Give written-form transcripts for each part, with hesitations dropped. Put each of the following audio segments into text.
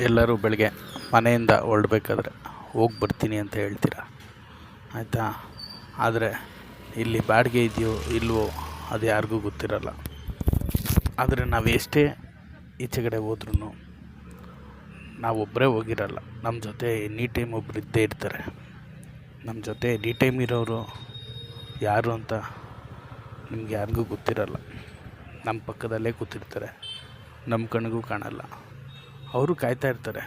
ಎಲ್ಲರೂ ಬೆಳಗ್ಗೆ ಮನೆಯಿಂದ ಹೊರಡ್ಬೇಕಾದ್ರೆ ಹೋಗಿ ಬರ್ತೀನಿ ಅಂತ ಹೇಳ್ತೀರ, ಆಯಿತಾ. ಆದರೆ ಇಲ್ಲಿ ಬಾಡಿಗೆ ಇದೆಯೋ ಇಲ್ವೋ ಅದು ಯಾರಿಗೂ ಗೊತ್ತಿರಲ್ಲ. ಆದರೆ ನಾವು ಎಷ್ಟೇ ಈಚೆಗಡೆ ಹೋದ್ರೂ ನಾವೊಬ್ಬರೇ ಹೋಗಿರಲ್ಲ, ನಮ್ಮ ಜೊತೆ ಎನಿ ಟೈಮ್ ಒಬ್ರು ಇದ್ದೇ ಇರ್ತಾರೆ. ನಮ್ಮ ಜೊತೆ ಎನಿ ಟೈಮ್ ಇರೋರು ಯಾರು ಅಂತ ನಿಮ್ಗೆ ಯಾರಿಗೂ ಗೊತ್ತಿರಲ್ಲ. ನಮ್ಮ ಪಕ್ಕದಲ್ಲೇ ಕೂತಿರ್ತಾರೆ, ನಮ್ಮ ಕಣ್ಣಿಗೂ ಕಾಣಲ್ಲ. ಅವರು ಕಾಯ್ತಾ ಇರ್ತಾರೆ,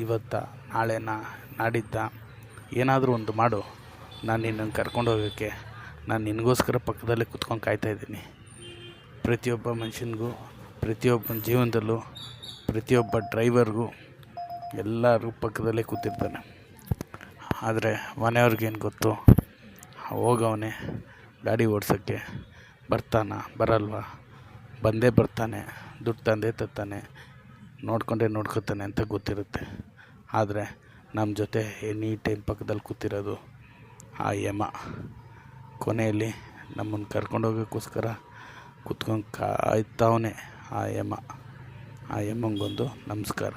ಇವತ್ತ ನಾಳೆನ ನಾಡಿದ್ದ ಏನಾದರೂ ಒಂದು ಮಾಡು, ನಾನು ನಿನ್ನನ್ನು ಕರ್ಕೊಂಡು ಹೋಗೋಕ್ಕೆ ನಾನು ನಿನಗೋಸ್ಕರ ಪಕ್ಕದಲ್ಲೇ ಕೂತ್ಕೊಂಡು ಕಾಯ್ತಾಯಿದ್ದೀನಿ. ಪ್ರತಿಯೊಬ್ಬ ಮನುಷ್ಯನಿಗೂ, ಪ್ರತಿಯೊಬ್ಬನ ಜೀವನದಲ್ಲೂ, ಪ್ರತಿಯೊಬ್ಬ ಡ್ರೈವರ್ಗೂ ಎಲ್ಲರೂ ಪಕ್ಕದಲ್ಲೇ ಕೂತಿರ್ತಾನೆ. ಆದರೆ ಮನೆಯವ್ರಿಗೇನು ಗೊತ್ತು, ಹೋಗವನೇ ಗಾಡಿ ಓಡ್ಸೋಕ್ಕೆ, ಬರ್ತಾನ ಬರಲ್ವ, ಬಂದೇ ಬರ್ತಾನೆ, ದುಡ್ಡು ತಂದೇ ತರ್ತಾನೆ, ನೋಡ್ಕೊತಾನೆ ಅಂತ ಗೊತ್ತಿರುತ್ತೆ. ಆದರೆ ನಮ್ಮ ಜೊತೆ ಎನಿ ಟೈಮ್ ಪಕ್ಕದಲ್ಲಿ ಕೂತಿರೋದು ಆ ಯಮ. ಕೊನೆಯಲ್ಲಿ ನಮ್ಮನ್ನು ಕರ್ಕೊಂಡೋಗೋಕ್ಕೋಸ್ಕರ ಕೂತ್ಕೊಂಡು ಕಾಯ್ತಾವನೆ ಆ ಯಮ. ಆ ಯಮಂಗೊಂದು ನಮಸ್ಕಾರ.